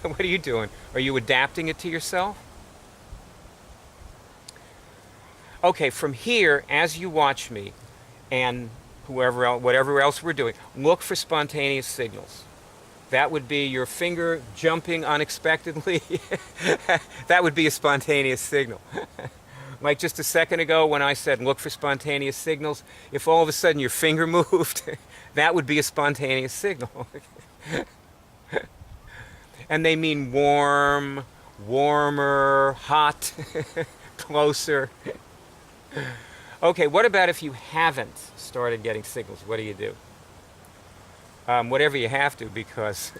What are you doing? Are you adapting it to yourself? Okay, from here, as you watch me, and whoever else, whatever else we're doing, look for spontaneous signals. That would be your finger jumping unexpectedly. That would be a spontaneous signal. Like just a second ago when I said look for spontaneous signals, if all of a sudden your finger moved, that would be a spontaneous signal. And they mean warm, warmer, hot, closer. Okay, what about if you haven't started getting signals? What do? Whatever you have to, because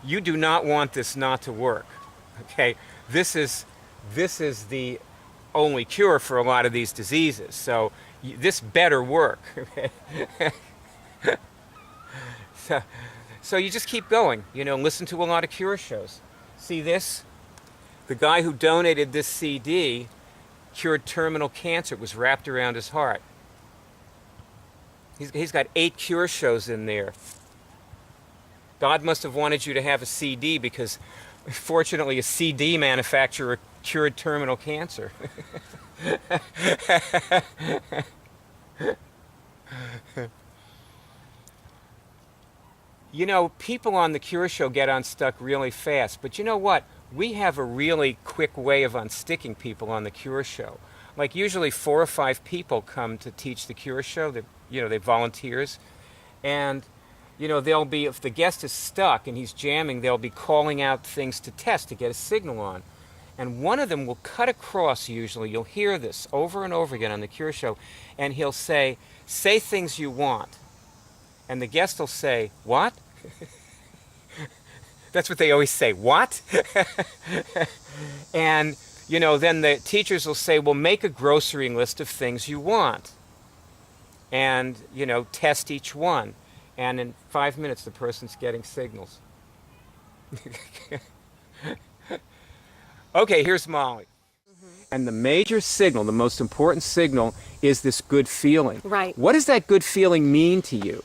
you do not want this not to work. Okay, this is the only cure for a lot of these diseases. So this better work. So you just keep going. You know, listen to a lot of cure shows. See this? The guy who donated this CD cured terminal cancer. It was wrapped around his heart. He's got 8 cure shows in there. God must have wanted you to have a CD because, fortunately, a CD manufacturer cured terminal cancer. You know, people on the Cure Show get unstuck really fast, but you know what? We have a really quick way of unsticking people on the Cure Show. Like usually 4 or 5 people come to teach the Cure Show. They're volunteers, and they'll be, if the guest is stuck and he's jamming, they'll be calling out things to test to get a signal on. And one of them will cut across, usually, you'll hear this over and over again on the Cure Show, and he'll say things you want. And the guest will say, what? That's what they always say, what? And, then the teachers will say, well, make a grocery list of things you want. And, test each one. And in 5 minutes, the person's getting signals. Okay, here's Molly. And the major signal, the most important signal, is this good feeling. Right. What does that good feeling mean to you?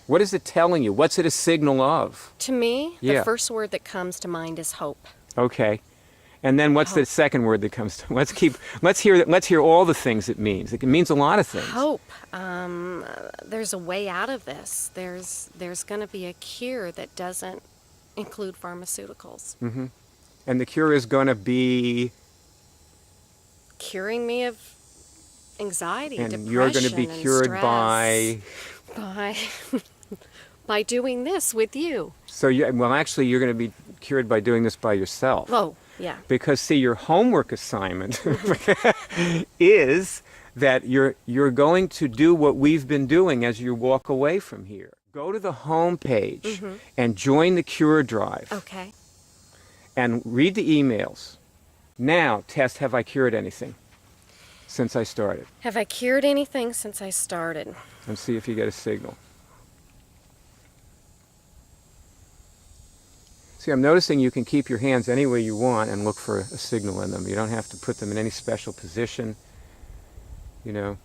What is it telling you? What's it a signal of? To me, Yeah. the first word that comes to mind is hope. Okay. And then what's the second word that comes to? Let's hear all the things it means. It means a lot of things. Hope. There's a way out of this. There's going to be a cure that doesn't include pharmaceuticals. Mm-hmm. And the cure is going to be curing me of anxiety, and depression, you're going to be cured stress by doing this with you. So actually you're going to be cured by doing this by yourself. Oh, yeah. Because see, your homework assignment is that you're going to do what we've been doing as you walk away from here. Go to the home page and join the Cure Drive. Okay. And read the emails. Now, test, have I cured anything since I started? Have I cured anything since I started? And see if you get a signal. See, I'm noticing you can keep your hands any way you want and look for a signal in them. You don't have to put them in any special position. It's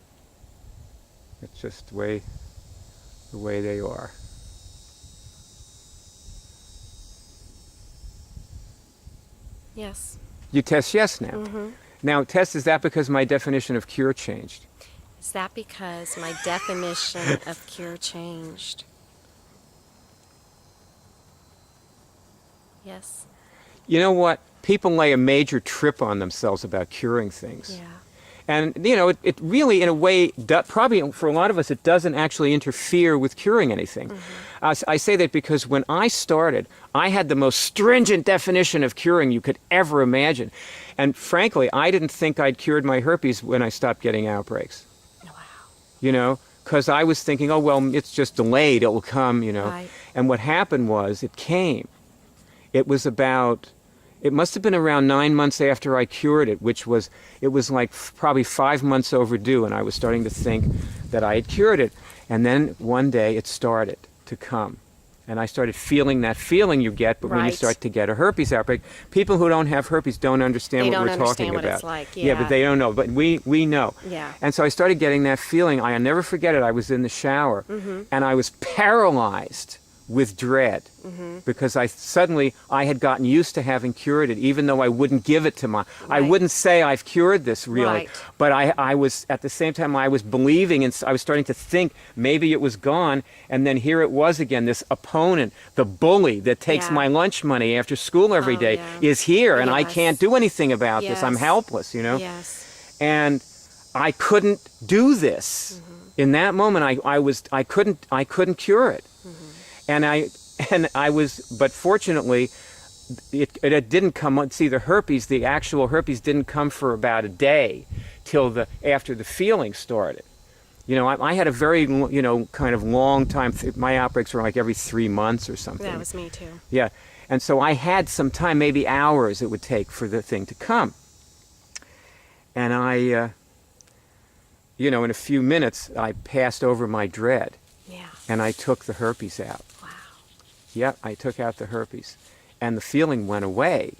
just the way they are. Yes. You test yes now. Now, test, is that because my definition of cure changed? Is that because my definition of cure changed? Yes. You know what? People lay a major trip on themselves about curing things. Yeah. And, it really, in a way, probably for a lot of us, it doesn't actually interfere with curing anything. I say that because when I started, I had the most stringent definition of curing you could ever imagine. And frankly, I didn't think I'd cured my herpes when I stopped getting outbreaks. Wow. Because I was thinking, oh, well, it's just delayed, it will come, Right. And what happened was, it came. It must have been around 9 months after I cured it, it was like probably 5 months overdue, and I was starting to think that I had cured it. And then one day it started to come. And I started feeling that feeling you get, but when you start to get a herpes outbreak, people who don't have herpes don't understand what we're talking about. They don't understand what it's like, Yeah, but they don't know. But we know. Yeah. And so I started getting that feeling. I'll never forget it. I was in the shower, and I was paralyzed with dread, because I had gotten used to having cured it, even though I wouldn't give it to I wouldn't say I've cured this really, but I was, at the same time, I was believing, and I was starting to think maybe it was gone, and then here it was again, this opponent, the bully that takes my lunch money after school every day is here, and I can't do anything about this. I'm helpless, you know? Yes. And I couldn't do this. In that moment, I couldn't cure it. And I was, but fortunately, it didn't come. See, the actual herpes didn't come for about a day, till after the feeling started. You know, I had a very, kind of long time. My outbreaks were like every 3 months or something. That was me too. Yeah, and so I had some time, maybe hours it would take for the thing to come. And in a few minutes, I passed over my dread. Yeah. And I took the herpes out. Wow. Yep, I took out the herpes. And the feeling went away.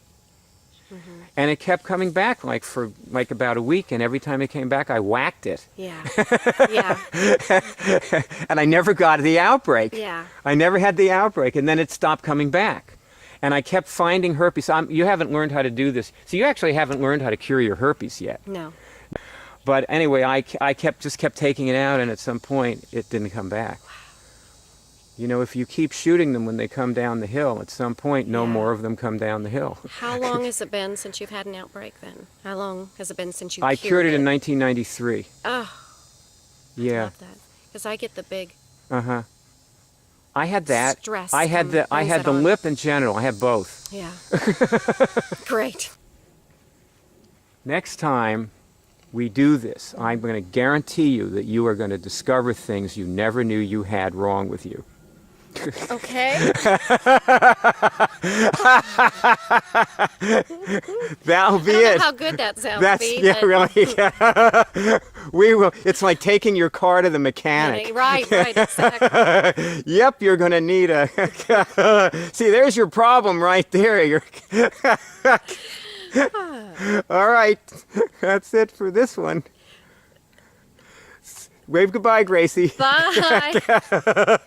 And it kept coming back for about a week, and every time it came back, I whacked it. Yeah. Yeah. And I never got the outbreak. Yeah. I never had the outbreak, and then it stopped coming back. And I kept finding herpes. You haven't learned how to do this. So you actually haven't learned how to cure your herpes yet. No. But anyway, I just kept taking it out, and at some point, it didn't come back. You know, if you keep shooting them when they come down the hill, at some point, no more of them come down the hill. How long has it been since you've had an outbreak then? How long has it been since you I cured it in 1993. Oh, yeah. I love that. Because I get the big I had that. stress. I had the lip and genital. I had both. Yeah. Great. Next time we do this, I'm going to guarantee you that you are going to discover things you never knew you had wrong with you. Okay. That'll be I don't know it. how good that sounds. Really. We will. It's like taking your car to the mechanic. Right, exactly. Yep, you're going to need a. See, there's your problem right there. All right, that's it for this one. Wave goodbye, Gracie. Bye.